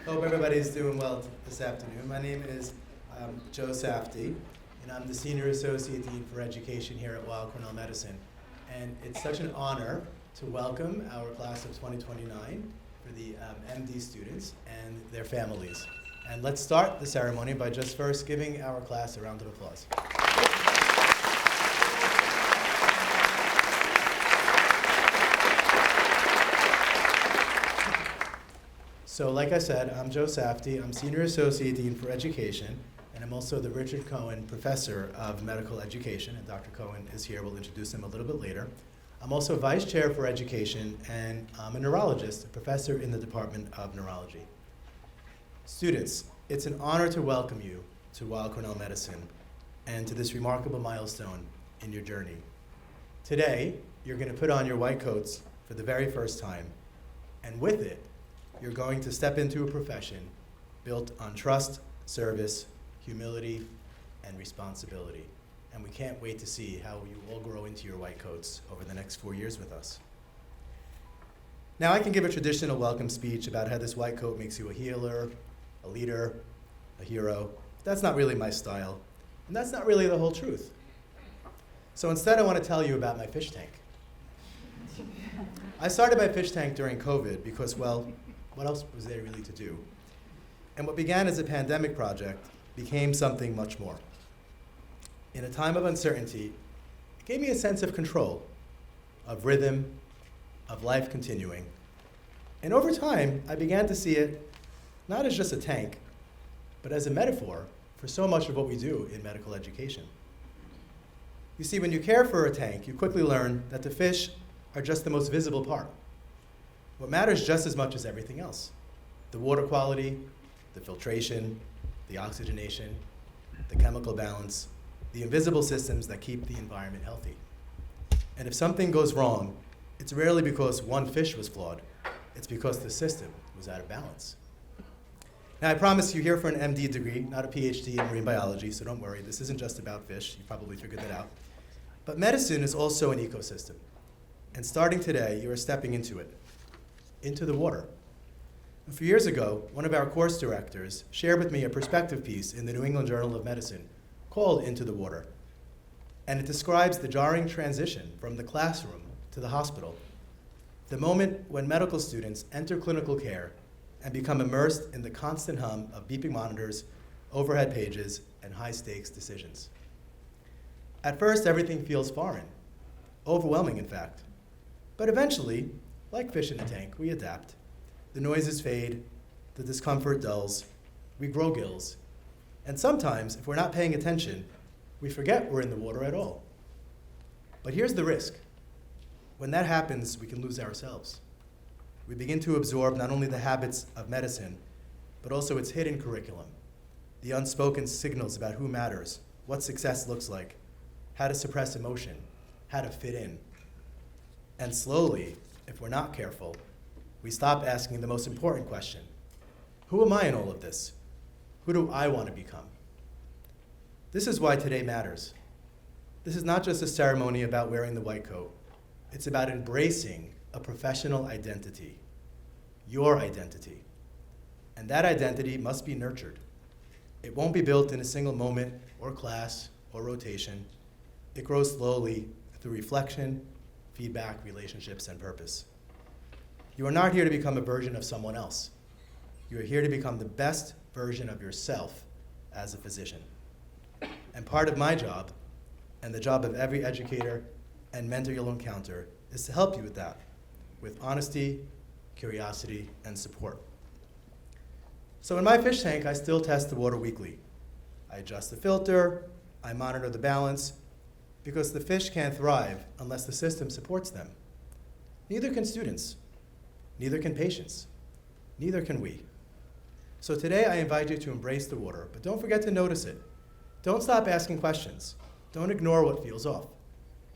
Hope everybody's doing well this afternoon. My name is Joe Safdie, and I'm the Senior Associate Dean for Education here at Weill Cornell Medicine. And it's such an honor to welcome our class of 2029 for the MD students and their families. And let's start the ceremony by just first giving our class a round of applause. So like I said, I'm Joe Safdie. I'm Senior Associate Dean for Education, and I'm also the Richard Cohen Professor of Medical Education, and Dr. Cohen is here. We'll introduce him a little bit later. I'm also Vice Chair for Education, and I'm a neurologist, a professor in the Department of Neurology. Students, it's an honor to welcome you to Weill Cornell Medicine and to this remarkable milestone in your journey. Today, you're going to put on your white coats for the very first time, and with it, you're going to step into a profession built on trust, service, humility, and responsibility. And we can't wait to see how you all grow into your white coats over the next 4 years with us. Now, I can give a traditional welcome speech about how this white coat makes you a healer, a leader, a hero. That's not really my style, and that's not really the whole truth. So instead, I want to tell you about my fish tank. I started my fish tank during COVID because, well, what else was there really to do? And what began as a pandemic project became something much more. In a time of uncertainty, it gave me a sense of control, of rhythm, of life continuing. And over time, I began to see it not as just a tank, but as a metaphor for so much of what we do in medical education. You see, when you care for a tank, you quickly learn that the fish are just the most visible part. What matters just as much as everything else: the water quality, the filtration, the oxygenation, the chemical balance, the invisible systems that keep the environment healthy. And if something goes wrong, it's rarely because one fish was flawed. It's because the system was out of balance. Now, I promise you're here for an MD degree, not a PhD in marine biology, so don't worry. This isn't just about fish. You probably figured that out. But medicine is also an ecosystem. And starting today, you are stepping into it, into the water. A few years ago, one of our course directors shared with me a perspective piece in the New England Journal of Medicine called Into the Water. And it describes the jarring transition from the classroom to the hospital, the moment when medical students enter clinical care and become immersed in the constant hum of beeping monitors, overhead pages, and high-stakes decisions. At first, everything feels foreign, overwhelming, in fact. But eventually, like fish in a tank, we adapt. The noises fade, the discomfort dulls, we grow gills. And sometimes, if we're not paying attention, we forget we're in the water at all. But here's the risk. When that happens, we can lose ourselves. We begin to absorb not only the habits of medicine, but also its hidden curriculum, the unspoken signals about who matters, what success looks like, how to suppress emotion, how to fit in. And slowly, if we're not careful, we stop asking the most important question: who am I in all of this? Who do I want to become? This is why today matters. This is not just a ceremony about wearing the white coat. It's about embracing a professional identity, your identity. And that identity must be nurtured. It won't be built in a single moment or class or rotation. It grows slowly through reflection, feedback, relationships, and purpose. You are not here to become a version of someone else. You are here to become the best version of yourself as a physician. And part of my job, and the job of every educator and mentor you'll encounter, is to help you with that, with honesty, curiosity, and support. So in my fish tank, I still test the water weekly. I adjust the filter, I monitor the balance, because the fish can't thrive unless the system supports them. Neither can students. Neither can patients. Neither can we. So today I invite you to embrace the water, but don't forget to notice it. Don't stop asking questions. Don't ignore what feels off.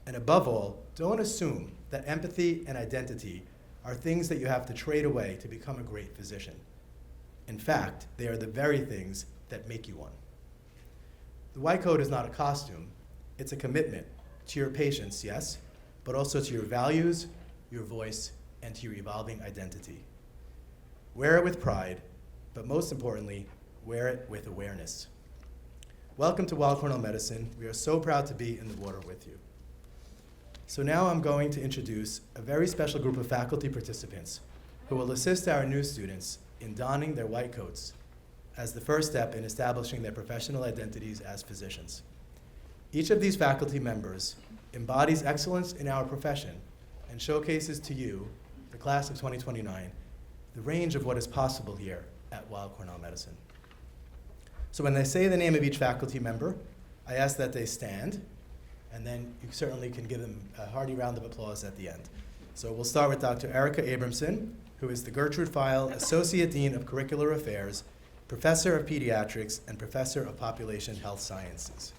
And above all, don't assume that empathy and identity are things that you have to trade away to become a great physician. In fact, they are the very things that make you one. The white coat is not a costume. It's a commitment to your patients, yes, but also to your values, your voice, and to your evolving identity. Wear it with pride, but most importantly, wear it with awareness. Welcome to Weill Cornell Medicine. We are so proud to be in the water with you. So now I'm going to introduce a very special group of faculty participants who will assist our new students in donning their white coats as the first step in establishing their professional identities as physicians. Each of these faculty members embodies excellence in our profession and showcases to you, the class of 2029, the range of what is possible here at Weill Cornell Medicine. So when I say the name of each faculty member, I ask that they stand, and then you certainly can give them a hearty round of applause at the end. So we'll start with Dr. Erica Abramson, who is the Gertrude File Associate Dean of Curricular Affairs, Professor of Pediatrics, and Professor of Population Health Sciences.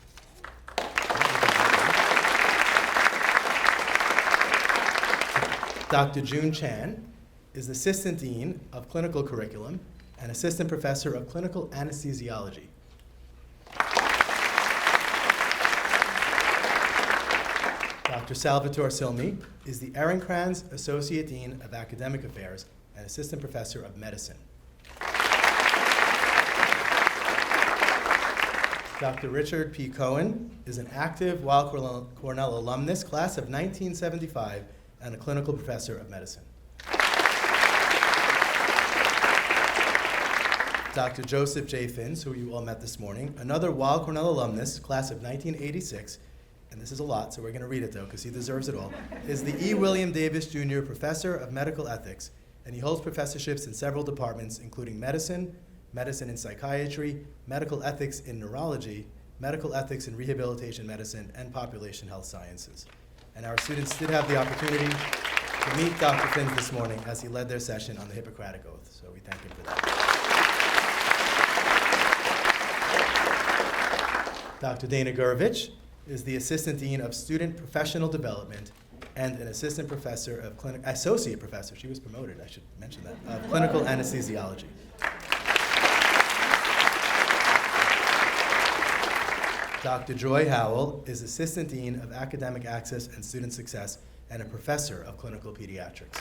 Dr. June Chan is Assistant Dean of Clinical Curriculum and Assistant Professor of Clinical Anesthesiology. Dr. Salvatore Silmi is the Ehrenkranz Associate Dean of Academic Affairs and Assistant Professor of Medicine. Dr. Richard P. Cohen is an active Weill Cornell alumnus, class of 1975, and a clinical professor of medicine. Dr. Joseph J. Finns, who you all met this morning, another Weill Cornell alumnus, class of 1986, and this is a lot, so we're going to read it though, because he deserves it all, is the E. William Davis Jr. Professor of Medical Ethics, and he holds professorships in several departments, including medicine, medicine and psychiatry, medical ethics in neurology, medical ethics in rehabilitation medicine, and population health sciences. And our students did have the opportunity to meet Dr. Finns this morning as he led their session on the Hippocratic Oath, so we thank him for that. Dr. Dana Gurevich is the Assistant Dean of Student Professional Development and an Assistant Professor of Associate Professor, she was promoted, I should mention that, of Clinical Anesthesiology. Dr. Joy Howell is Assistant Dean of Academic Access and Student Success and a Professor of Clinical Pediatrics.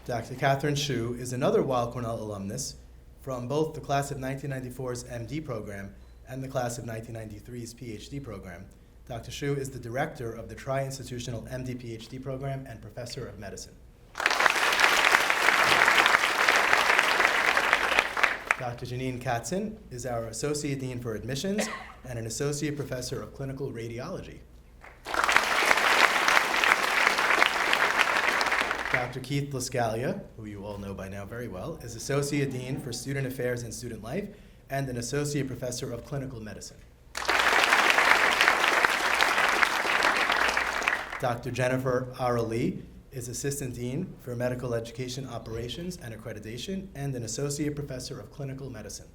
Dr. Catherine Hsu is another Weill Cornell alumnus from both the class of 1994's MD program and the class of 1993's PhD program. Dr. Hsu is the director of the Tri-Institutional MD PhD program and Professor of Medicine. Dr. Janine Katzen is our Associate Dean for Admissions and an Associate Professor of Clinical Radiology. Dr. Keith Lascalia, who you all know by now very well, is Associate Dean for Student Affairs and Student Life and an Associate Professor of Clinical Medicine. Dr. Jennifer Arali is Assistant Dean for Medical Education Operations and Accreditation and an Associate Professor of Clinical Medicine.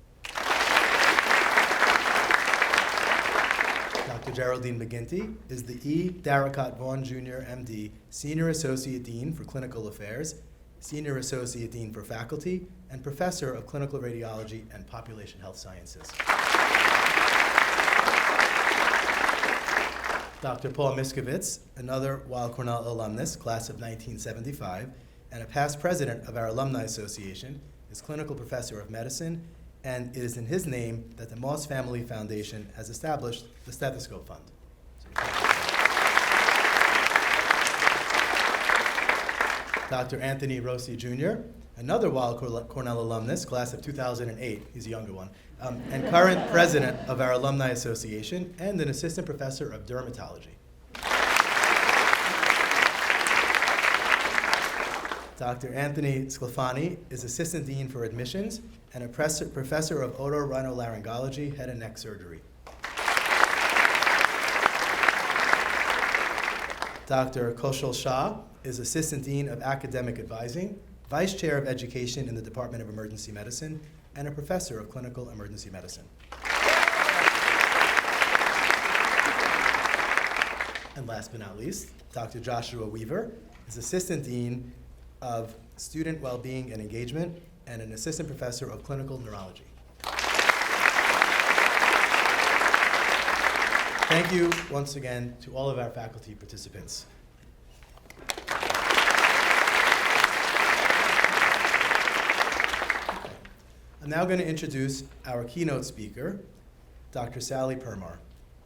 Dr. Geraldine McGinty is the E. Darracott Vaughn Jr., MD, Senior Associate Dean for Clinical Affairs, Senior Associate Dean for Faculty, and Professor of Clinical Radiology and Population Health Sciences. Dr. Paul Miskovitz, another Weill Cornell alumnus, class of 1975, and a past president of our Alumni Association, is Clinical Professor of Medicine, and it is in his name that the Moss Family Foundation has established the Stethoscope Fund. Dr. Anthony Rossi Jr., another Weill Cornell alumnus, class of 2008, he's a younger one, and current president of our Alumni Association and an assistant professor of dermatology. Dr. Anthony Sclafani is assistant dean for admissions and a professor of otorhinolaryngology, head and neck surgery. Dr. Kaushal Shah is assistant dean of academic advising, vice chair of education in the Department of Emergency Medicine, and a professor of clinical emergency medicine. And last but not least, Dr. Joshua Weaver is assistant dean of student well-being and engagement and an assistant professor of clinical neurology. Thank you once again to all of our faculty participants. I'm now going to introduce our keynote speaker, Dr. Sally Permar.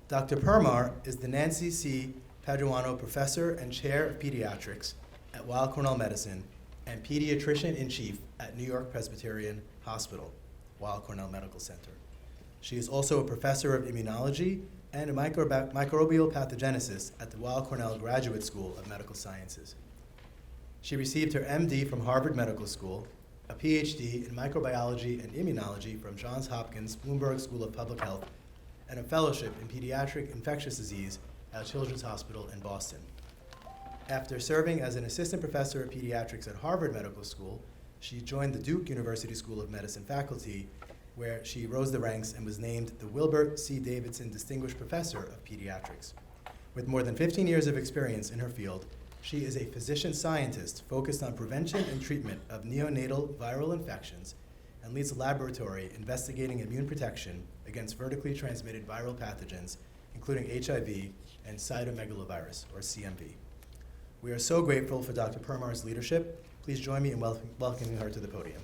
Dr. Permar is the Nancy C. Paduano Professor and Chair of Pediatrics at Weill Cornell Medicine and Pediatrician-in-Chief at New York Presbyterian Hospital, Weill Cornell Medical Center. She is also a Professor of Immunology and a microbial pathogenesis at the Weill Cornell Graduate School of Medical Sciences. She received her MD from Harvard Medical School, a PhD in microbiology and immunology from Johns Hopkins Bloomberg School of Public Health, and a fellowship in pediatric infectious disease at Children's Hospital in Boston. After serving as an assistant professor of pediatrics at Harvard Medical School, she joined the Duke University School of Medicine faculty, where she rose the ranks and was named the Wilbur C. Davidson Distinguished Professor of Pediatrics. With more than 15 years of experience in her field, she is a physician scientist focused on prevention and treatment of neonatal viral infections and leads a laboratory investigating immune protection against vertically transmitted viral pathogens, including HIV and cytomegalovirus, or CMV. We are so grateful for Dr. Permar's leadership. Please join me in welcoming her to the podium.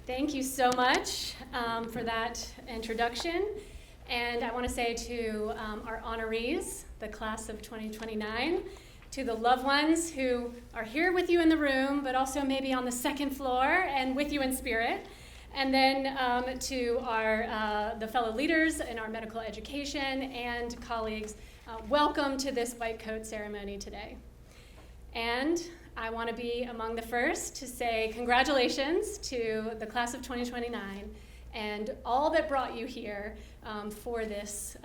Thank you so much for that introduction. And I want to say to our honorees, the class of 2029, to the loved ones who are here with you in the room, but also maybe on the second floor and with you in spirit. And then to the fellow leaders in our medical education and colleagues, welcome to this white coat ceremony today. And I want to be among the first to say congratulations to the class of 2029 and all that brought you here for this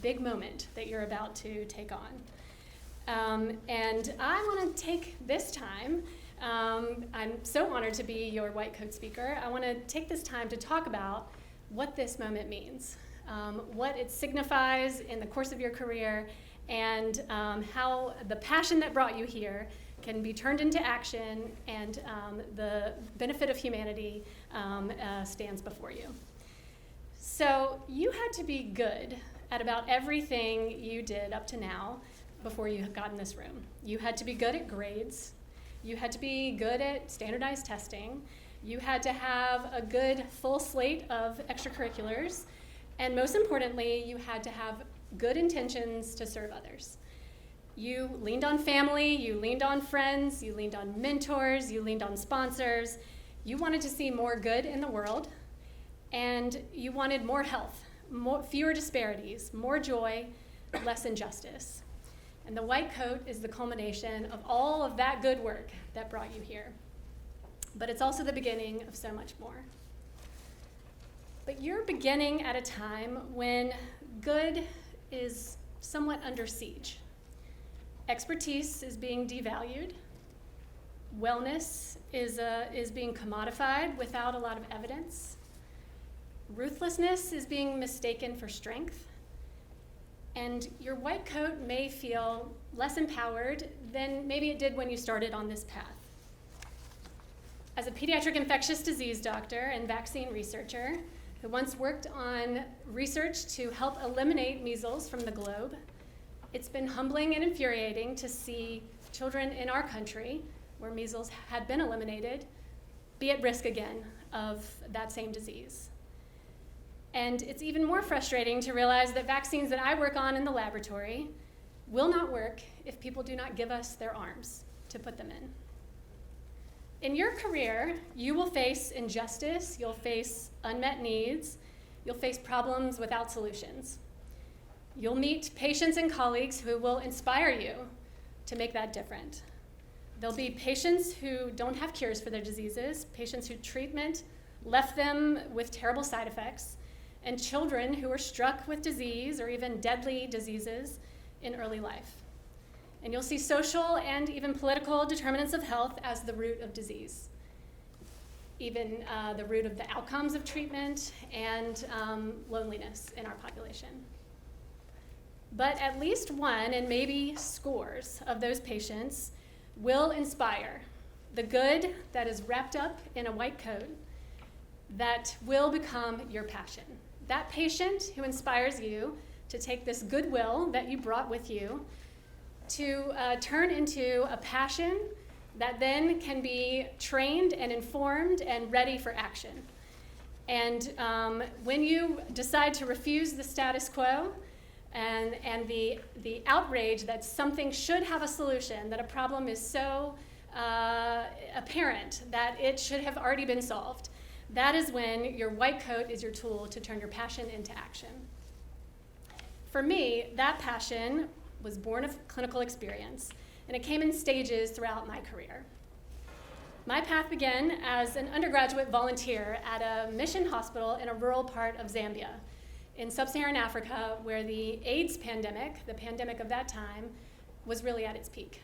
big moment that you're about to take on. And I want to take this time, I'm so honored to be your white coat speaker. I want to take this time to talk about what this moment means, what it signifies in the course of your career, and how the passion that brought you here can be turned into action, and the benefit of humanity stands before you. So you had to be good at about everything you did up to now before you got in this room. You had to be good at grades. You had to be good at standardized testing. You had to have a good full slate of extracurriculars. And most importantly, you had to have good intentions to serve others. You leaned on family, you leaned on friends, you leaned on mentors, you leaned on sponsors. You wanted to see more good in the world, and you wanted more health, fewer disparities, more joy, less injustice. And the white coat is the culmination of all of that good work that brought you here. But it's also the beginning of so much more. But you're beginning at a time when good is somewhat under siege. Expertise is being devalued. Wellness is being commodified without a lot of evidence. Ruthlessness is being mistaken for strength. And your white coat may feel less empowered than maybe it did when you started on this path. As a pediatric infectious disease doctor and vaccine researcher who once worked on research to help eliminate measles from the globe, it's been humbling and infuriating to see children in our country, where measles had been eliminated, be at risk again of that same disease. And it's even more frustrating to realize that vaccines that I work on in the laboratory will not work if people do not give us their arms to put them in. In your career, you will face injustice, you'll face unmet needs, you'll face problems without solutions. You'll meet patients and colleagues who will inspire you to make that different. There'll be patients who don't have cures for their diseases, patients whose treatment left them with terrible side effects, and children who are struck with disease or even deadly diseases in early life. And you'll see social and even political determinants of health as the root of disease, even the root of the outcomes of treatment and loneliness in our population. But at least one, and maybe scores, of those patients will inspire the good that is wrapped up in a white coat that will become your passion. That patient who inspires you to take this goodwill that you brought with you to turn into a passion that then can be trained and informed and ready for action. And when you decide to refuse the status quo and the outrage that something should have a solution, that a problem is so apparent that it should have already been solved, that is when your white coat is your tool to turn your passion into action. For me, that passion was born of clinical experience, and it came in stages throughout my career. My path began as an undergraduate volunteer at a mission hospital in a rural part of Zambia, in sub-Saharan Africa, where the AIDS pandemic, the pandemic of that time, was really at its peak.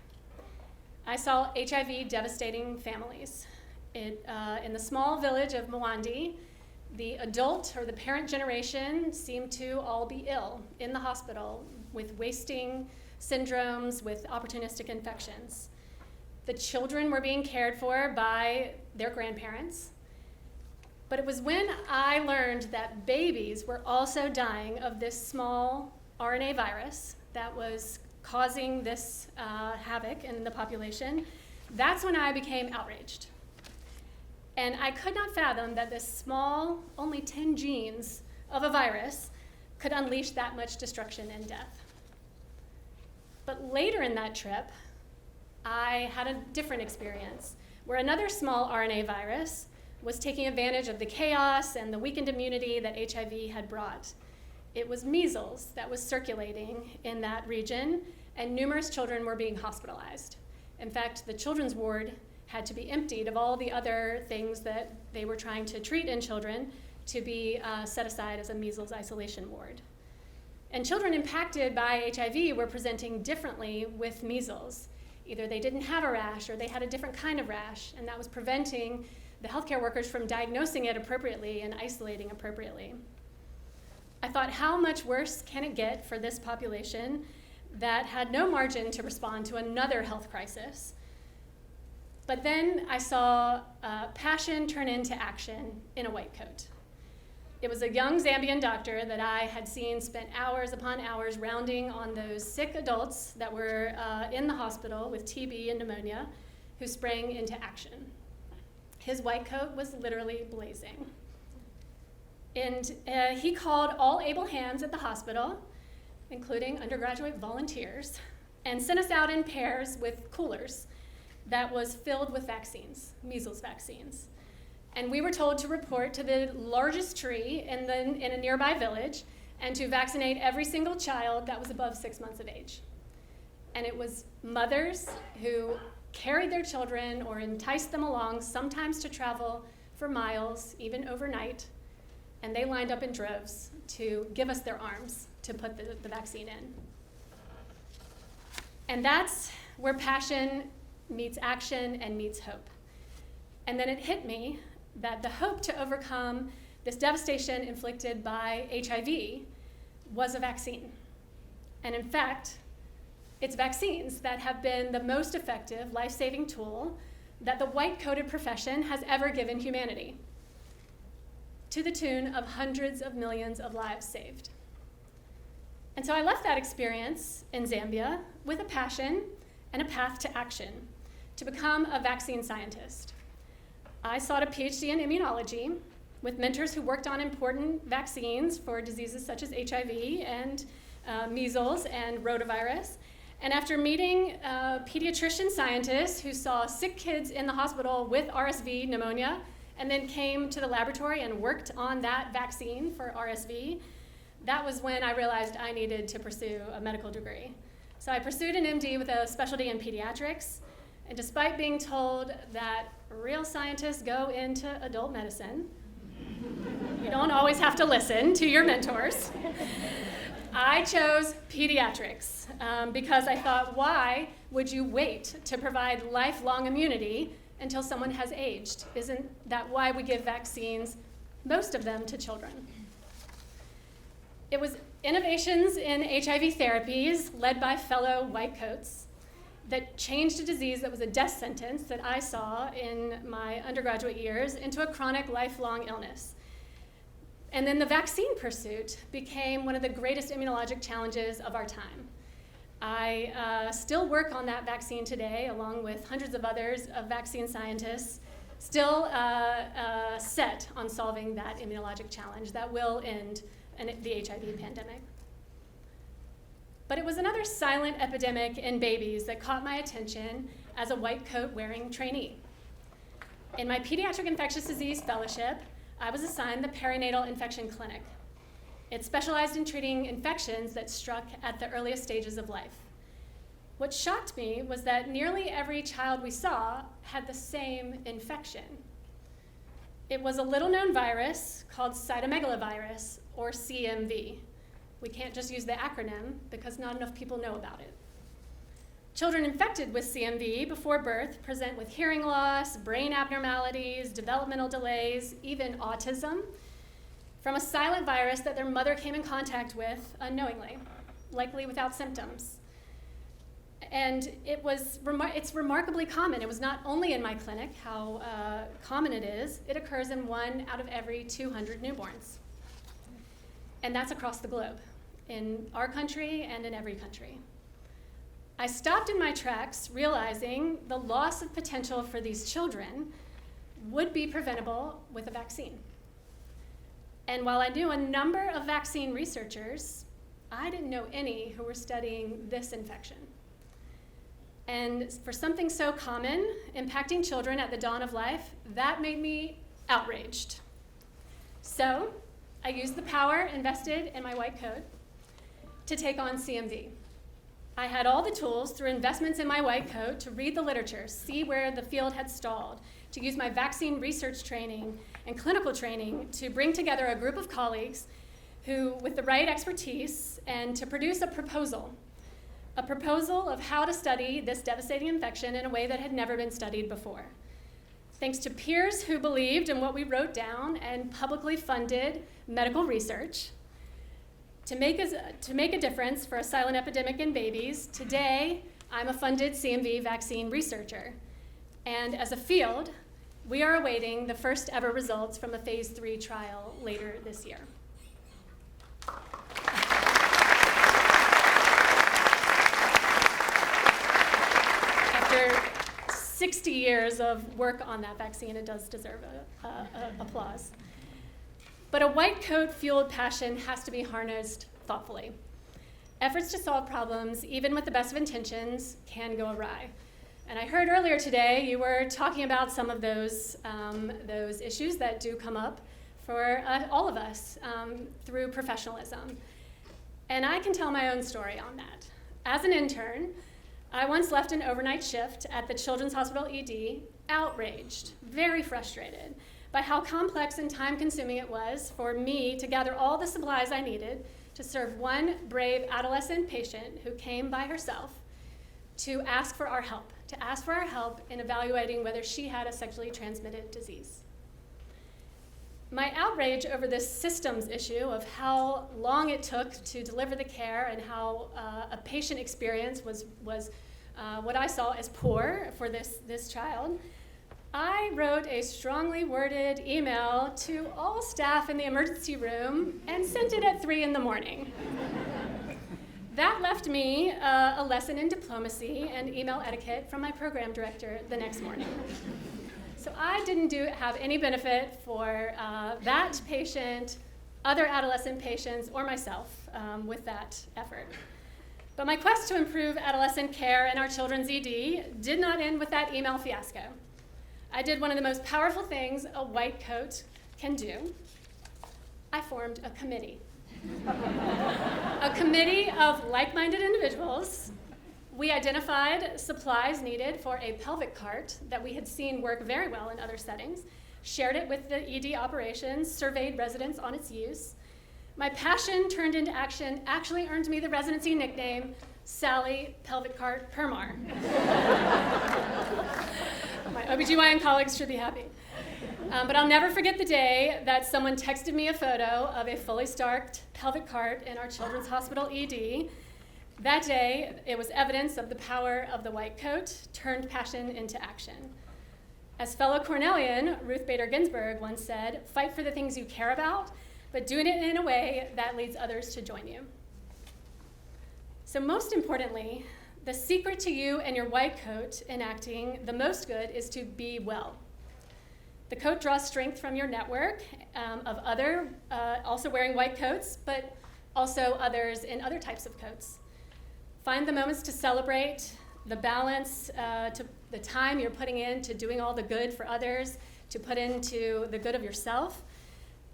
I saw HIV devastating families. In the small village of Mwandi, the adult or the parent generation seemed to all be ill in the hospital with wasting syndromes, with opportunistic infections. The children were being cared for by their grandparents. But it was when I learned that babies were also dying of this small RNA virus that was causing this havoc in the population, that's when I became outraged. And I could not fathom that this small, only 10 genes of a virus could unleash that much destruction and death. But later in that trip, I had a different experience where another small RNA virus was taking advantage of the chaos and the weakened immunity that HIV had brought. It was measles that was circulating in that region, and numerous children were being hospitalized. In fact, the children's ward had to be emptied of all the other things that they were trying to treat in children to be set aside as a measles isolation ward. And children impacted by HIV were presenting differently with measles. Either they didn't have a rash or they had a different kind of rash, and that was preventing the healthcare workers from diagnosing it appropriately and isolating appropriately. I thought, how much worse can it get for this population that had no margin to respond to another health crisis? But then I saw passion turn into action in a white coat. It was a young Zambian doctor that I had seen spent hours upon hours rounding on those sick adults that were in the hospital with TB and pneumonia who sprang into action. His white coat was literally blazing. And he called all able hands at the hospital, including undergraduate volunteers, and sent us out in pairs with coolers that was filled with vaccines, measles vaccines. And we were told to report to the largest tree in a nearby village and to vaccinate every single child that was above 6 months of age. And it was mothers who carried their children or enticed them along, sometimes to travel for miles, even overnight, and they lined up in droves to give us their arms to put the vaccine in. And that's where passion meets action and meets hope. And then it hit me that the hope to overcome this devastation inflicted by HIV was a vaccine. And in fact, it's vaccines that have been the most effective life-saving tool that the white-coated profession has ever given humanity, to the tune of hundreds of millions of lives saved. And so I left that experience in Zambia with a passion and a path to action to become a vaccine scientist. I sought a PhD in immunology with mentors who worked on important vaccines for diseases such as HIV and measles and rotavirus. And after meeting pediatrician scientists who saw sick kids in the hospital with RSV pneumonia and then came to the laboratory and worked on that vaccine for RSV, that was when I realized I needed to pursue a medical degree. So I pursued an MD with a specialty in pediatrics, and despite being told that real scientists go into adult medicine, you don't always have to listen to your mentors, I chose pediatrics because I thought, why would you wait to provide lifelong immunity until someone has aged? Isn't that why we give vaccines, most of them to children? It was innovations in HIV therapies led by fellow white coats that changed a disease that was a death sentence that I saw in my undergraduate years into a chronic lifelong illness. And then the vaccine pursuit became one of the greatest immunologic challenges of our time. I still work on that vaccine today, along with hundreds of others of vaccine scientists, still set on solving that immunologic challenge that will end the HIV pandemic. But it was another silent epidemic in babies that caught my attention as a white coat wearing trainee. In my pediatric infectious disease fellowship, I was assigned the perinatal infection clinic. It specialized in treating infections that struck at the earliest stages of life. What shocked me was that nearly every child we saw had the same infection. It was a little-known virus called cytomegalovirus, or CMV. We can't just use the acronym because not enough people know about it. Children infected with CMV before birth present with hearing loss, brain abnormalities, developmental delays, even autism, from a silent virus that their mother came in contact with unknowingly, likely without symptoms. And it's remarkably common. It was not only in my clinic how common it is, it occurs in 1 out of every 200 newborns. And that's across the globe, in our country and in every country. I stopped in my tracks, realizing the loss of potential for these children would be preventable with a vaccine. And while I knew a number of vaccine researchers, I didn't know any who were studying this infection. And for something so common, impacting children at the dawn of life, that made me outraged. So I used the power invested in my white coat to take on CMV. I had all the tools through investments in my white coat to read the literature, see where the field had stalled, to use my vaccine research training and clinical training to bring together a group of colleagues who, with the right expertise, and to produce a proposal of how to study this devastating infection in a way that had never been studied before. Thanks to peers who believed in what we wrote down and publicly funded medical research, to make a difference for a silent epidemic in babies, today I'm a funded CMV vaccine researcher. And as a field, we are awaiting the first ever results from a phase 3 trial later this year. After 60 years of work on that vaccine, it does deserve applause. But a white coat-fueled passion has to be harnessed thoughtfully. Efforts to solve problems, even with the best of intentions, can go awry. And I heard earlier today you were talking about some of those issues that do come up for all of us through professionalism. And I can tell my own story on that. As an intern, I once left an overnight shift at the Children's Hospital ED, outraged, very frustrated by how complex and time-consuming it was for me to gather all the supplies I needed to serve one brave adolescent patient who came by herself to ask for our help in evaluating whether she had a sexually transmitted disease. My outrage over this systems issue of how long it took to deliver the care and how a patient experience was what I saw as poor for this child, I wrote a strongly worded email to all staff in the emergency room and sent it at 3 in the morning. That left me a lesson in diplomacy and email etiquette from my program director the next morning. So I didn't have any benefit for that patient, other adolescent patients, or myself with that effort. But my quest to improve adolescent care in our children's ED did not end with that email fiasco. I did one of the most powerful things a white coat can do. I formed a committee. A committee of like-minded individuals. We identified supplies needed for a pelvic cart that we had seen work very well in other settings, shared it with the ED operations, surveyed residents on its use. My passion turned into action actually earned me the residency nickname, Sally Pelvic Cart Permar. My OBGYN colleagues should be happy. But I'll never forget the day that someone texted me a photo of a fully stocked pelvic cart in our Children's Hospital ED. That day, it was evidence of the power of the white coat turned passion into action. As fellow Cornellian Ruth Bader Ginsburg once said, "Fight for the things you care about, but doing it in a way that leads others to join you. So most importantly, the secret to you and your white coat enacting the most good is to be well. The coat draws strength from your network of other also wearing white coats, but also others in other types of coats. Find the moments to celebrate, the balance, to the time you're putting into doing all the good for others, to put into the good of yourself.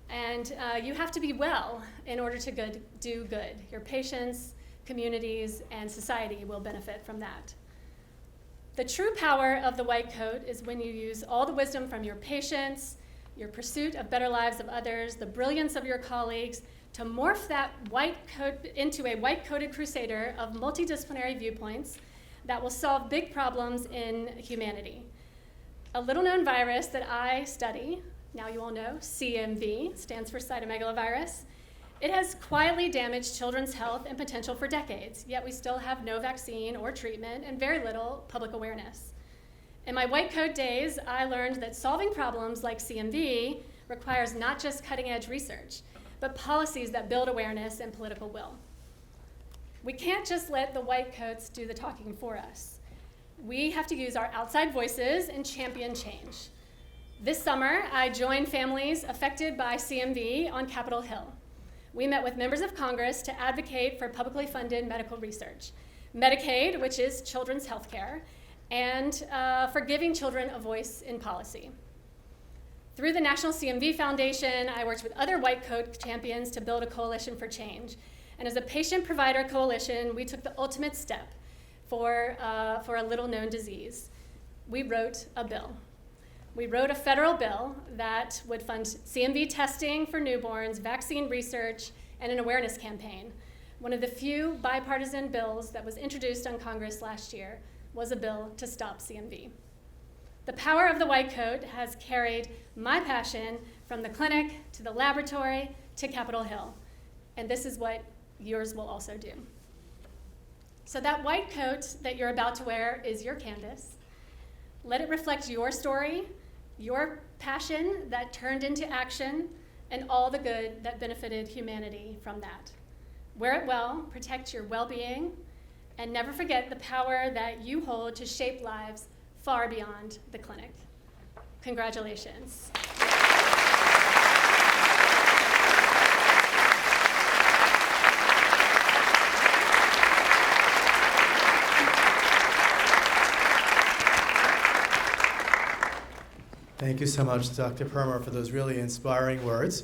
And you have to be well in order to do good. Your patients, communities, and society will benefit from that. The true power of the white coat is when you use all the wisdom from your patients, your pursuit of better lives of others, the brilliance of your colleagues, to morph that white coat into a white-coated crusader of multidisciplinary viewpoints that will solve big problems in humanity. A little-known virus that I study, now you all know, CMV, stands for cytomegalovirus. It has quietly damaged children's health and potential for decades, yet we still have no vaccine or treatment and very little public awareness. In my white coat days, I learned that solving problems like CMV requires not just cutting-edge research, but policies that build awareness and political will. We can't just let the white coats do the talking for us. We have to use our outside voices and champion change. This summer, I joined families affected by CMV on Capitol Hill. We met with members of Congress to advocate for publicly funded medical research, Medicaid, which is children's health care, and for giving children a voice in policy. Through the National CMV Foundation, I worked with other white coat champions to build a coalition for change. And as a patient-provider coalition, we took the ultimate step for a little-known disease. We wrote a bill. We wrote a federal bill that would fund CMV testing for newborns, vaccine research, and an awareness campaign. One of the few bipartisan bills that was introduced on Congress last year was a bill to stop CMV. The power of the white coat has carried my passion from the clinic to the laboratory to Capitol Hill, and this is what yours will also do. So that white coat that you're about to wear is your canvas. Let it reflect your story, your passion that turned into action, and all the good that benefited humanity from that. Wear it well, protect your well-being, and never forget the power that you hold to shape lives far beyond the clinic. Congratulations. Thank you so much, Dr. Permer, for those really inspiring words.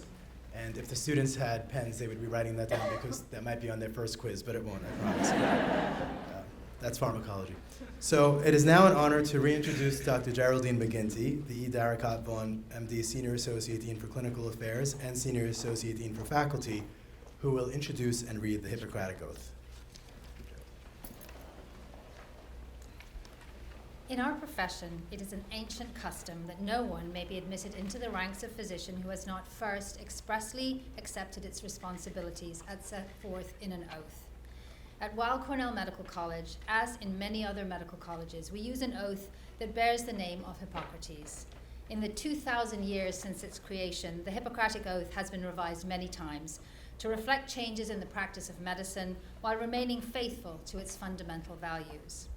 And if the students had pens, they would be writing that down because that might be on their first quiz, but it won't, I promise. That's pharmacology. So it is now an honor to reintroduce Dr. Geraldine McGinty, the E. Darracott Vaughan, MD, Senior Associate Dean for Clinical Affairs and Senior Associate Dean for Faculty, who will introduce and read the Hippocratic Oath. In our profession, it is an ancient custom that no one may be admitted into the ranks of physician who has not first expressly accepted its responsibilities as set forth in an oath. At Weill Cornell Medical College, as in many other medical colleges, we use an oath that bears the name of Hippocrates. In the 2,000 years since its creation, the Hippocratic Oath has been revised many times to reflect changes in the practice of medicine while remaining faithful to its fundamental values.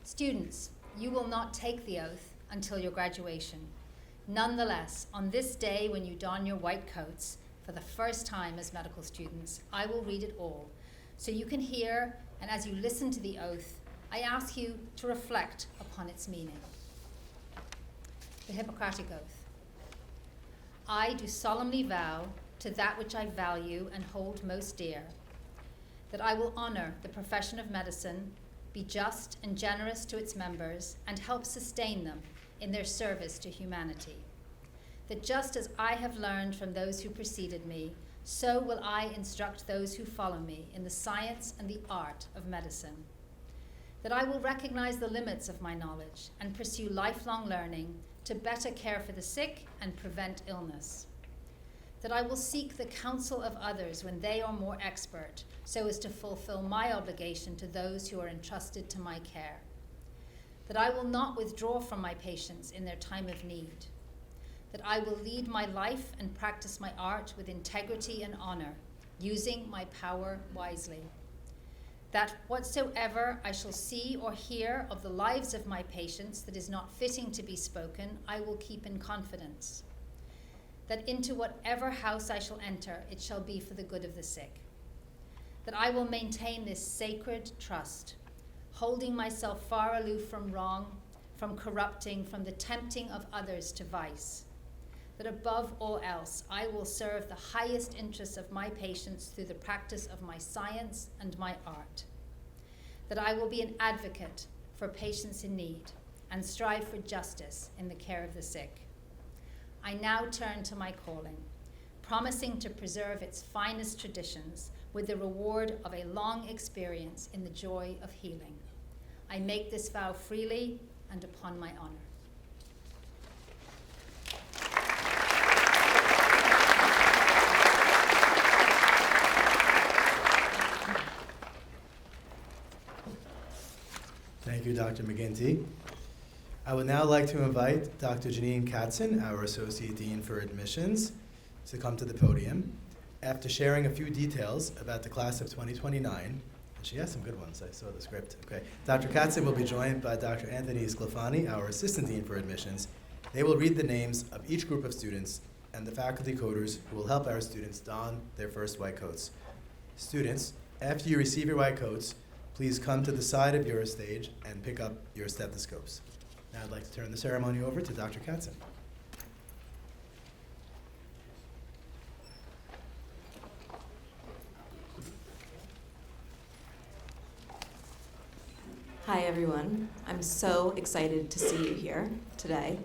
Students, you will not take the oath until your graduation. Nonetheless, on this day when you don your white coats for the first time as medical students, I will read it all, so you can hear, and as you listen to the oath, I ask you to reflect upon its meaning. The Hippocratic Oath. I do solemnly vow to that which I value and hold most dear, that I will honor the profession of medicine, be just and generous to its members, and help sustain them in their service to humanity. That just as I have learned from those who preceded me, so will I instruct those who follow me in the science and the art of medicine. That I will recognize the limits of my knowledge and pursue lifelong learning to better care for the sick and prevent illness. That I will seek the counsel of others when they are more expert, so as to fulfill my obligation to those who are entrusted to my care. That I will not withdraw from my patients in their time of need. that I will lead my life and practice my art with integrity and honor, using my power wisely. That whatsoever I shall see or hear of the lives of my patients that is not fitting to be spoken, I will keep in confidence. That into whatever house I shall enter, it shall be for the good of the sick. That I will maintain this sacred trust, holding myself far aloof from wrong, from corrupting, from the tempting of others to vice. That above all else, I will serve the highest interests of my patients through the practice of my science and my art. That I will be an advocate for patients in need and strive for justice in the care of the sick. I now turn to my calling, promising to preserve its finest traditions with the reward of a long experience in the joy of healing. I make this vow freely and upon my honor. Thank you, Dr. McGinty. I would now like to invite Dr. Janine Katzen, our Associate Dean for Admissions, to come to the podium. After sharing a few details about the class of 2029, and she has some good ones, I saw the script. Okay. Dr. Katzen will be joined by Dr. Anthony Sclafani, our Assistant Dean for Admissions. They will read the names of each group of students and the faculty coders who will help our students don their first white coats. Students, after you receive your white coats, please come to the side of your stage and pick up your stethoscopes. Now I'd like to turn the ceremony over to Dr. Katzen. Hi everyone. I'm so excited to see you here today.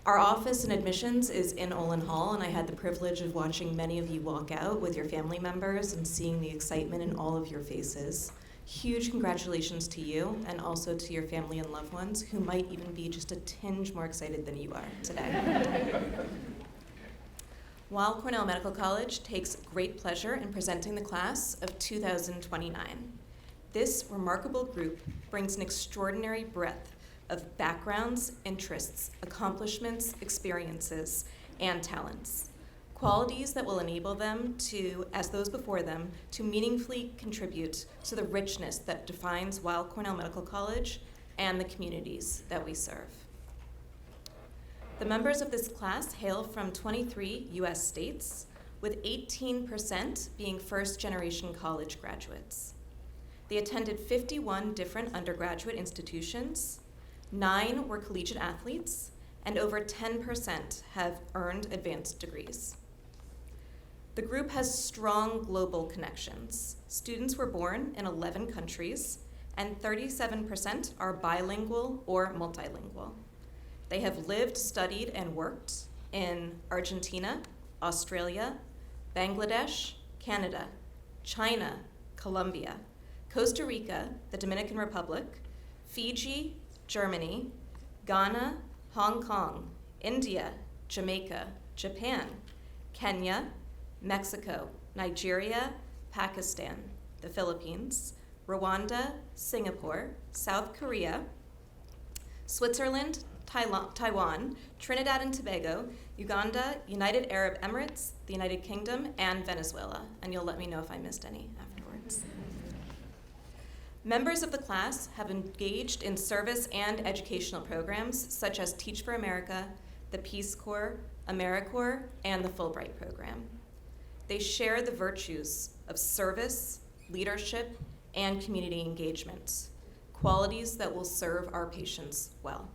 Our office in admissions is in Olin Hall, and I had the privilege of watching many of you walk out with your family members and seeing the excitement in all of your faces. Huge congratulations to you and also to your family and loved ones who might even be just a tinge more excited than you are today. Weill Cornell Medical College takes great pleasure in presenting the class of 2029. This remarkable group brings an extraordinary breadth of backgrounds, interests, accomplishments, experiences, and talents. Qualities that will enable them to, as those before them, to meaningfully contribute to the richness that defines Weill Cornell Medical College and the communities that we serve. The members of this class hail from 23 US states, with 18% being first-generation college graduates. They attended 51 different undergraduate institutions, 9 were collegiate athletes, and over 10% have earned advanced degrees. The group has strong global connections. Students were born in 11 countries, and 37% are bilingual or multilingual. They have lived, studied, and worked in Argentina, Australia, Bangladesh, Canada, China, Colombia, Costa Rica, the Dominican Republic, Fiji, Germany, Ghana, Hong Kong, India, Jamaica, Japan, Kenya, Mexico, Nigeria, Pakistan, the Philippines, Rwanda, Singapore, South Korea, Switzerland, Taiwan, Trinidad and Tobago, Uganda, United Arab Emirates, the United Kingdom, and Venezuela. And you'll let me know if I missed any afterwards. Members of the class have engaged in service and educational programs such as Teach for America, the Peace Corps, AmeriCorps, and the Fulbright program. They share the virtues of service, leadership, and community engagement, qualities that will serve our patients well.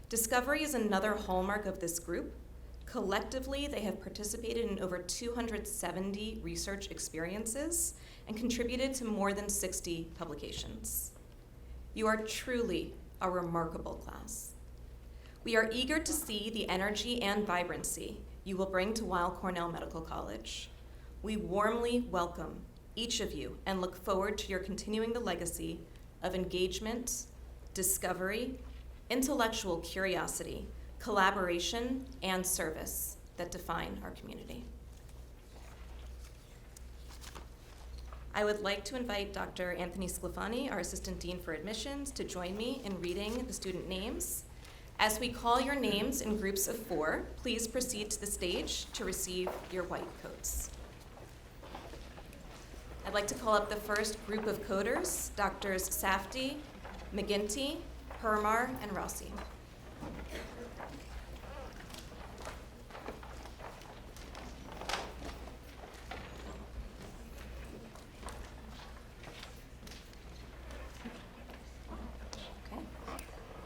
Discovery is another hallmark of this group. Collectively, they have participated in over 270 research experiences and contributed to more than 60 publications. You are truly a remarkable class. We are eager to see the energy and vibrancy you will bring to Weill Cornell Medical College. We warmly welcome each of you and look forward to your continuing the legacy of engagement, discovery, intellectual curiosity, collaboration, and service that define our community. I would like to invite Dr. Anthony Sclafani, our Assistant Dean for Admissions, to join me in reading the student names. As we call your names in groups of 4, please proceed to the stage to receive your white coats. I'd like to call up the first group of coders, Drs. Safdie, McGinty, Permar, and Rossi.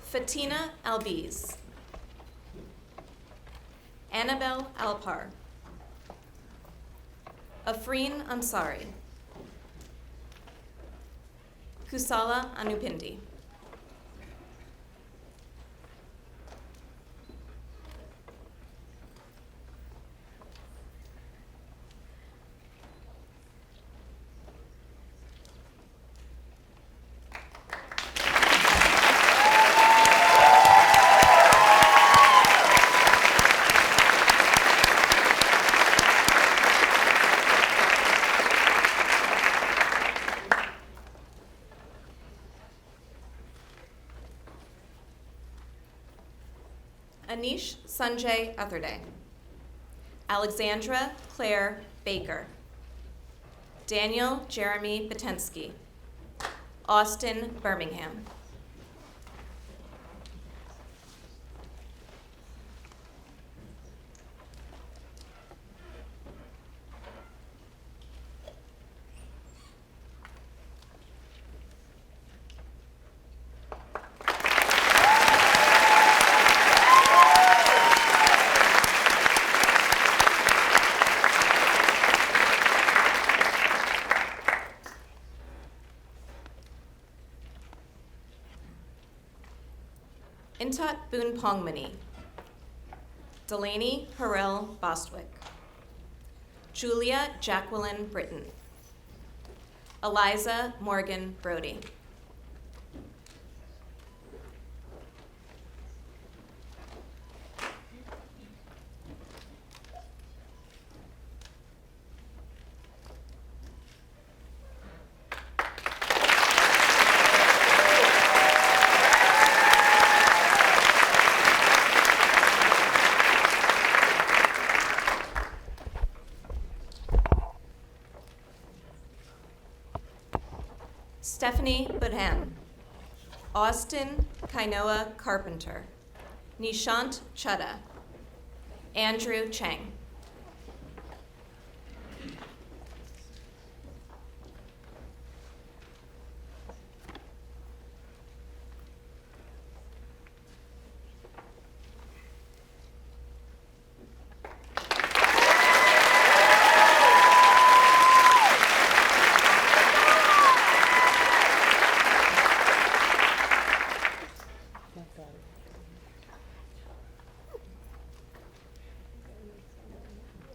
Fatina Albiz, Annabelle Alpar, Afreen Ansari, Kusala Anupindi. Anish Sanjay Atherday, Alexandra Claire Baker, Daniel Jeremy Batensky, Austin Birmingham. Intat Boon Pongmani, Delaney Harrell Bostwick, Julia Jacqueline Britton, Eliza Morgan Brody. Stephanie Budhan, Austin Kainoa Carpenter, Nishant Chadha, Andrew Chang.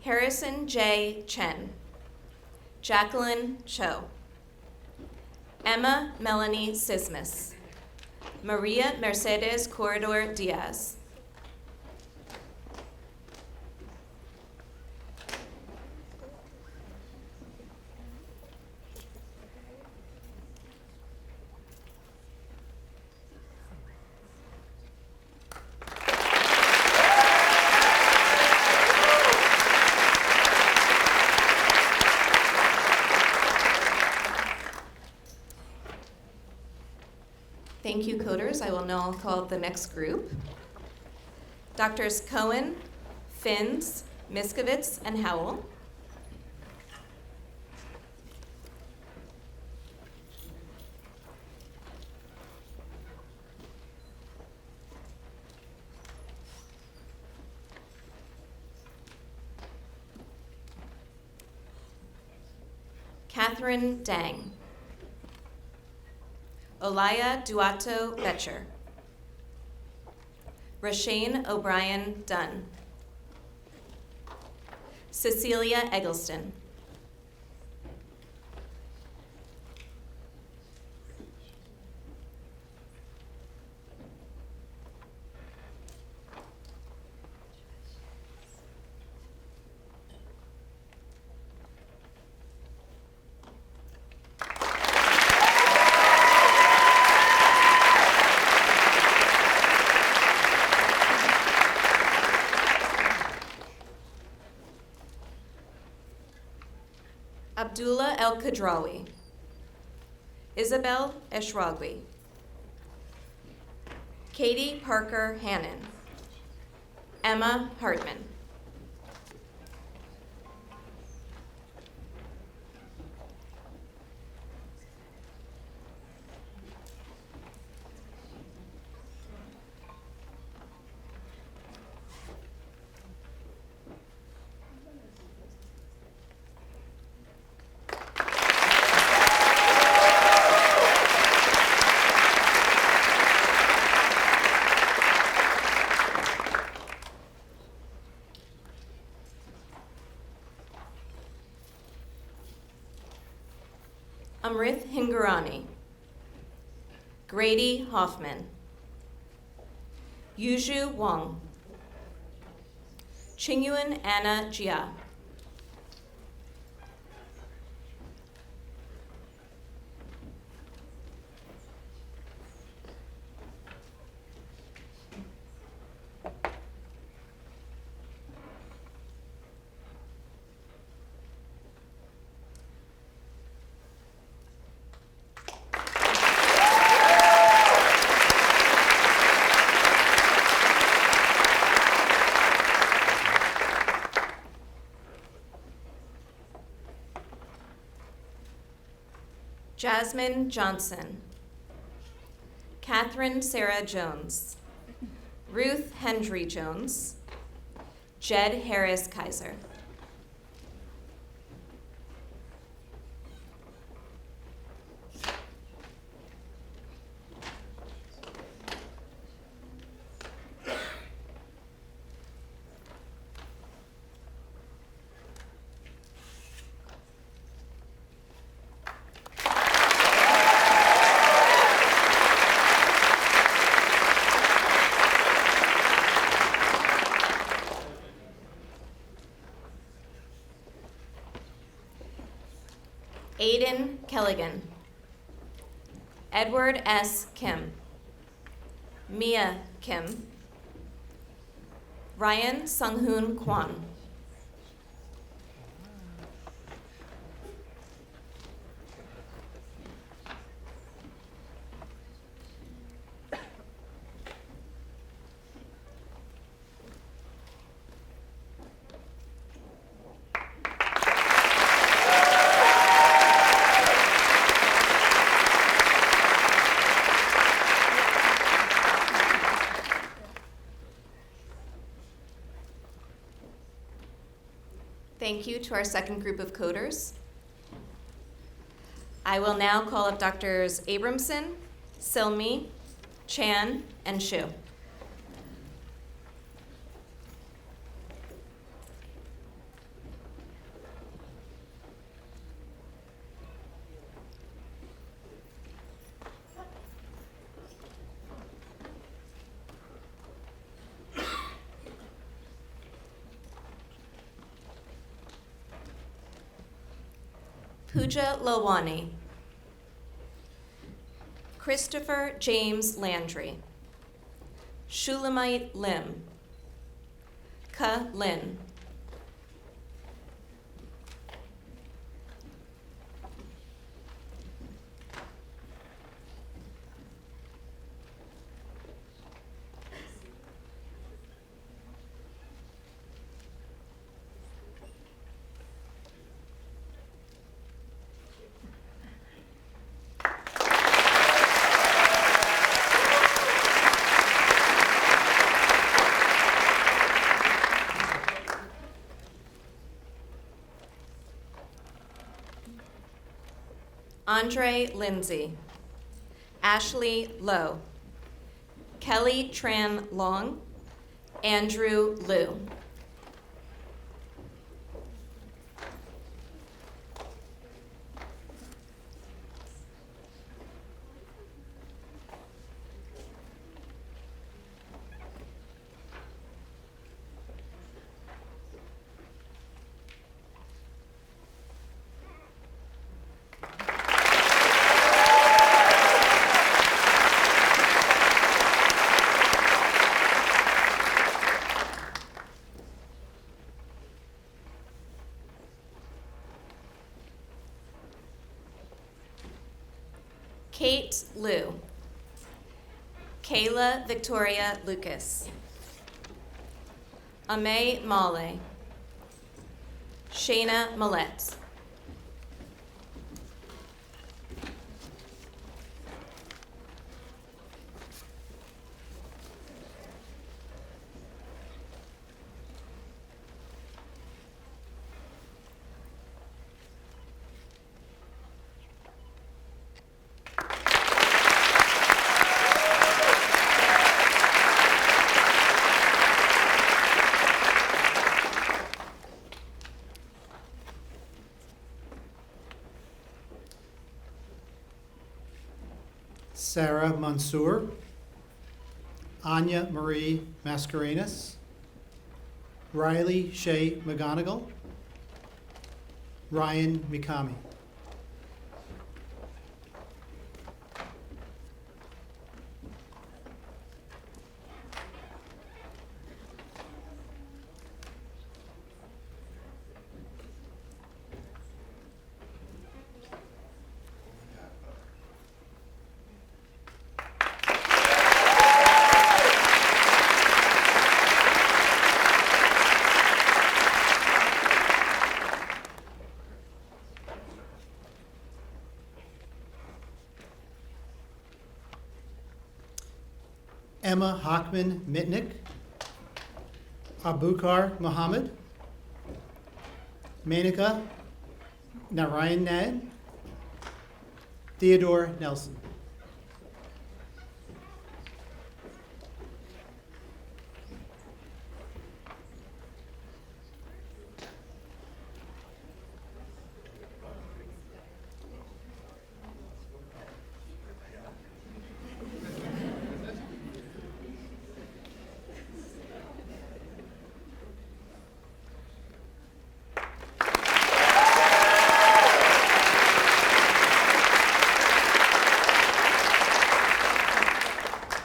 Harrison J. Chen, Jacqueline Cho, Emma Melanie Sismus, Maria Mercedes Corredor Diaz, Thank you, coders. I will now call the next group. Drs. Cohen, Finns, Miskovitz, and Howell. Catherine Dang. Olaya Duato Betcher, Rashane O'Brien Dunn, Cecilia Eggleston, Abdullah El Kadrawi, Isabel Eshragwi, Katie Parker Hannon, Emma Hartman. Amrith Hingorani, Grady Hoffman, Yuju Wang, Chingyuan Anna Jia, Jasmine Johnson, Catherine Sarah Jones, Ruth Hendry Jones, Jed Harris Kaiser. Aiden Kelligan, Edward S. Kim, Mia Kim, Ryan Sunghoon Kwan, Thank you to our second group of coders. I will now call up Drs. Abramson, Silmi, Chan, and Shu. Pooja Lawani, Christopher James Landry, Shulamite Lim, Ka Lin, Andre Lindsay, Ashley Lowe, Kelly Tran Long, Andrew Liu. Kate Liu. Kayla Victoria Lucas. Ame Male. Shayna Millette. Sarah Mansour, Anya Marie Mascarenas, Riley Shea McGonigal, Ryan Mikami. Emma Hockman Mitnick, Abukar Muhammad, Menaka Narayanan, Theodore Nelson.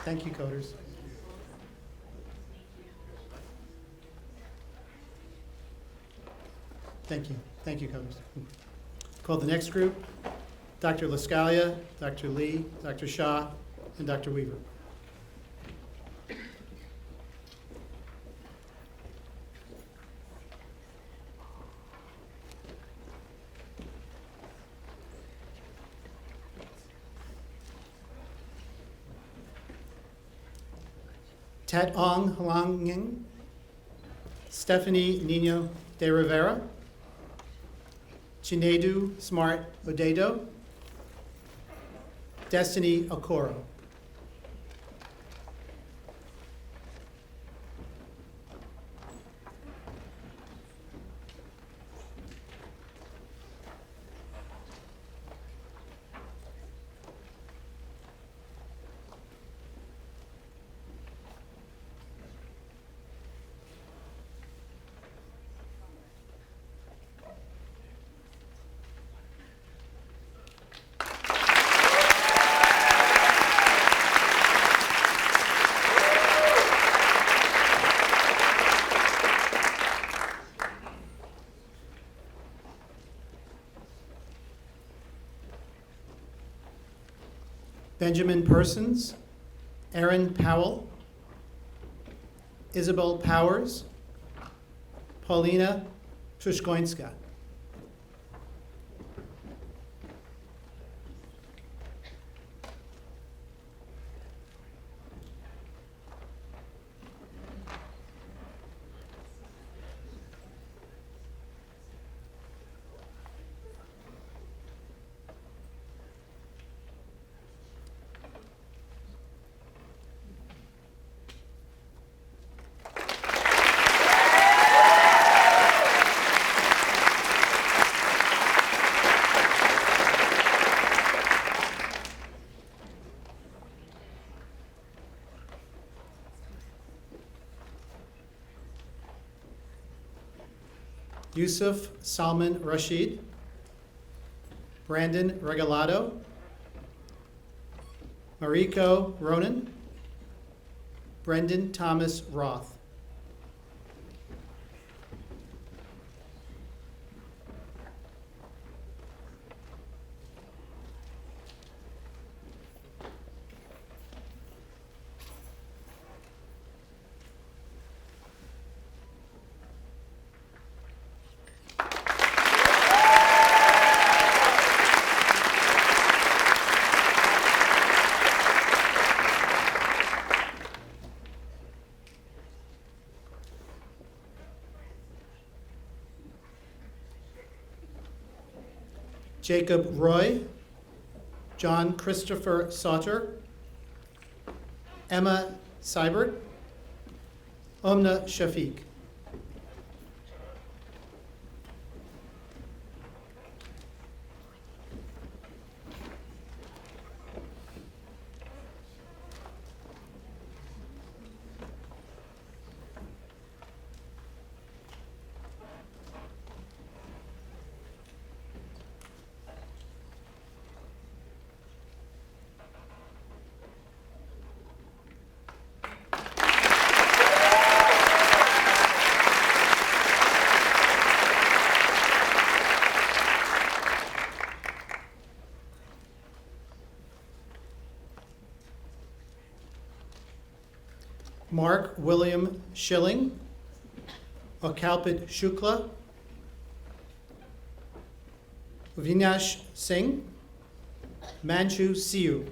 Thank you, coders. Thank you. Thank you, coders. Call the next group, Dr. Lascalia, Dr. Lee, Dr. Shah, and Dr. Weaver. Tet Ong Lang Ying, Stephanie Nino de Rivera, Chinedu Smart Odedo, Destiny Okoro. Benjamin Persons, Aaron Powell, Isabel Powers, Paulina Truszkońska. Yusuf Salman Rashid, Brandon Regalado, Mariko Ronan, Brendan Thomas Roth. Jacob Roy, John Christopher Sauter, Emma Seibert, Omna Shafiq. Mark William Schilling, Akalpit Shukla, Vinash Singh, Manchu Siu.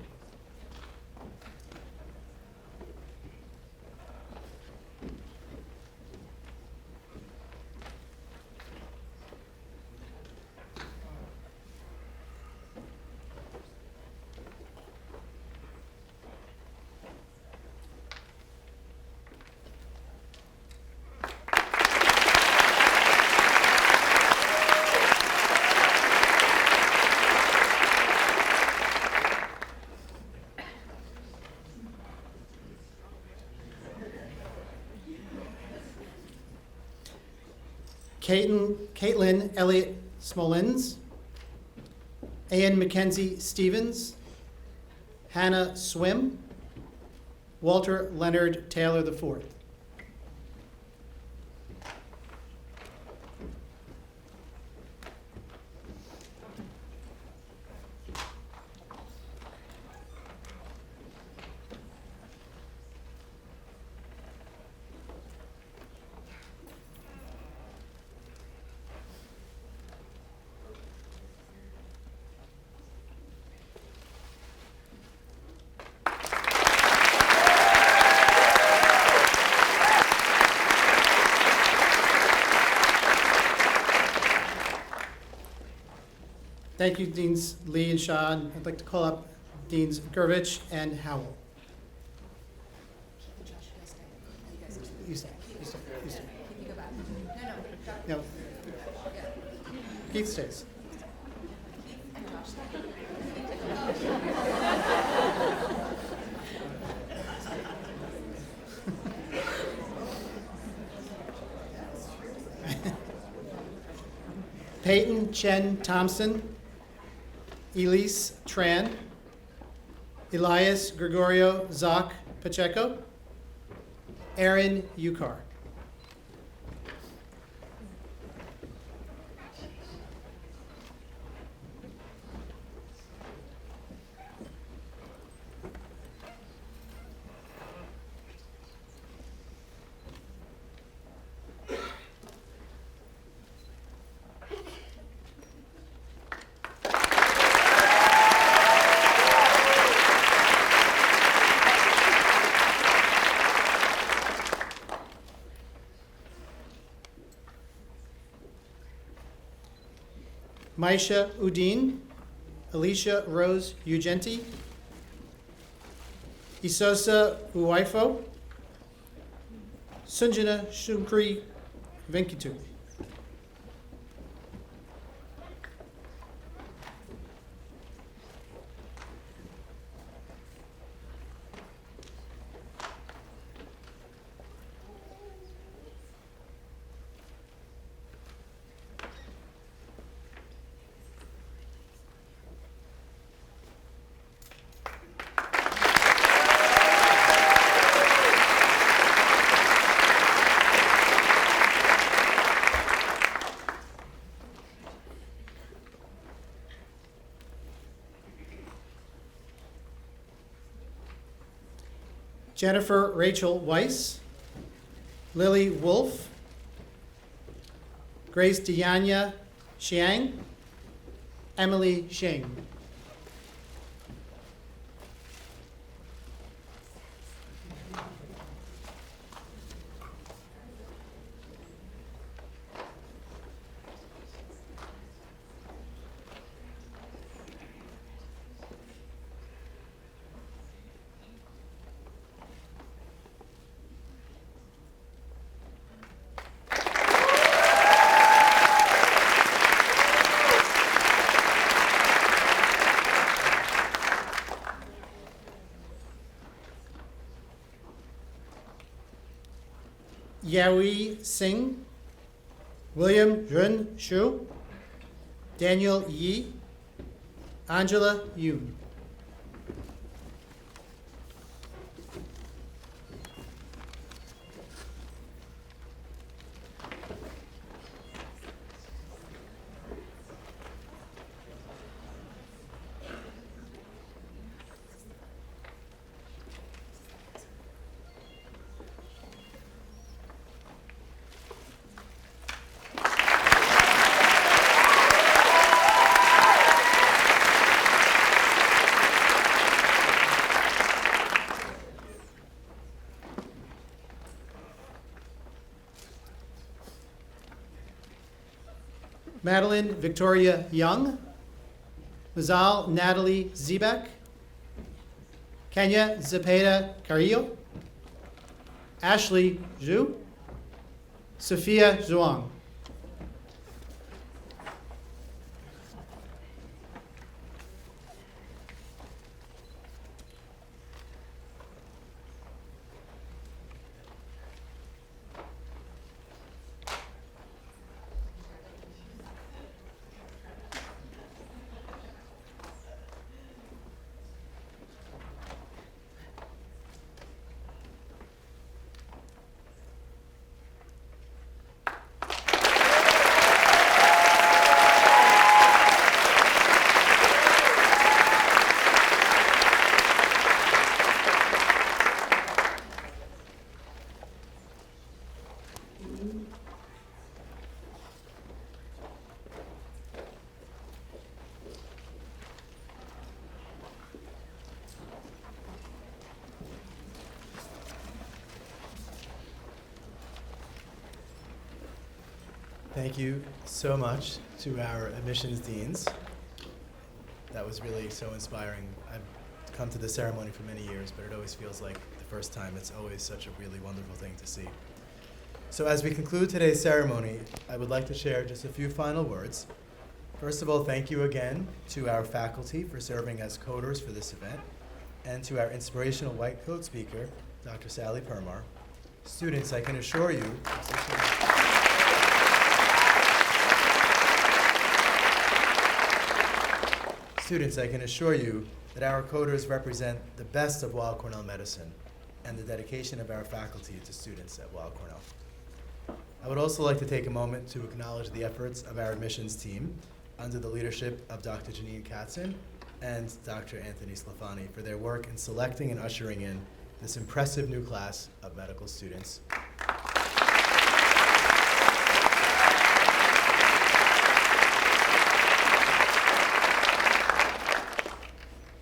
Caitlin Elliott Smolins, Ann Mackenzie Stevens, Hannah Swim, Walter Leonard Taylor IV. Thank you, Deans Lee and Shaw. And I'd like to call up Deans Gurvich and Howell. You stay. No. Keith stays. Peyton Chen Thompson, Elise Tran, Elias Gregorio Zoc Pacheco, Aaron Ukar. Maisha Udine, Alicia Rose Ugenti, Isosa Uwaifo, Sunjana Shukri Venkitu. Jennifer Rachel Weiss, Lily Wolf, Grace Dianya Xiang, Emily Shing. Xiaoyi Singh, William Jun Shu, Daniel Yi, Angela Yoon. Madeline Victoria Young, Mazal Natalie Zebek, Kenya Zepeda Carrillo, Ashley Zhu, Sophia Zhuang. Thank you so much to our admissions deans. That was really so inspiring. I've come to the ceremony for many years, but it always feels like the first time. It's always such a really wonderful thing to see. So as we conclude today's ceremony, I would like to share just a few final words. First of all, thank you again to our faculty for serving as coders for this event, and to our inspirational white coat speaker, Dr. Sally Permar. Students, I can assure you, that our coders represent the best of Weill Cornell Medicine and the dedication of our faculty to students at Weill Cornell. I would also like to take a moment to acknowledge the efforts of our admissions team under the leadership of Dr. Janine Katzen and Dr. Anthony Slafani for their work in selecting and ushering in this impressive new class of medical students.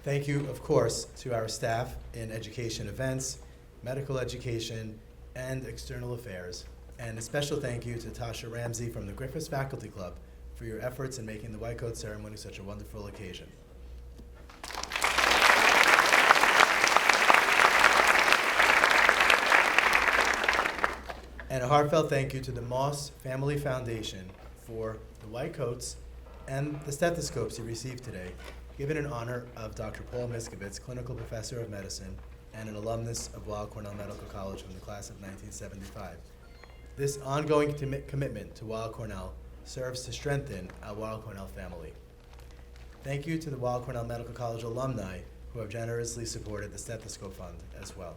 Thank you, of course, to our staff in education events, medical education, and external affairs. And a special thank you to Tasha Ramsey from the Griffiths Faculty Club for your efforts in making the White Coat ceremony such a wonderful occasion. And a heartfelt thank you to the Moss Family Foundation for the white coats and the stethoscopes you received today, given in honor of Dr. Paul Miskovitz, Clinical Professor of Medicine and an alumnus of Weill Cornell Medical College from the class of 1975. This ongoing commitment to Weill Cornell serves to strengthen our Weill Cornell family. Thank you to the Weill Cornell Medical College alumni who have generously supported the Stethoscope Fund as well.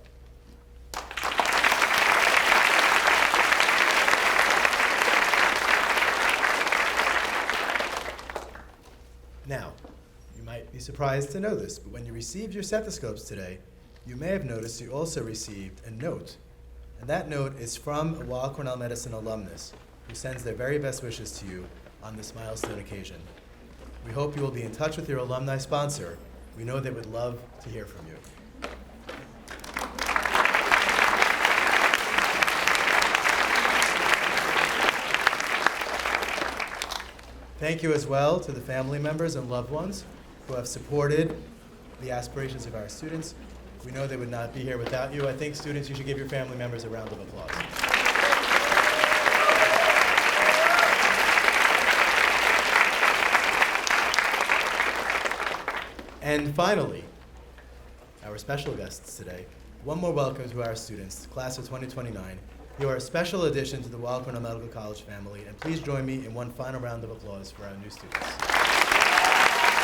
Now, you might be surprised to know this, but when you received your stethoscopes today, you may have noticed you also received a note. And that note is from a Weill Cornell Medicine alumnus who sends their very best wishes to you on this milestone occasion. We hope you will be in touch with your alumni sponsor. We know they would love to hear from you. Thank you as well to the family members and loved ones who have supported the aspirations of our students. We know they would not be here without you. I think, students, you should give your family members a round of applause. And finally, our special guests today. One more welcome to our students, class of 2029, You are a special addition to the Weill Cornell Medical College family, and please join me in one final round of applause for our new students.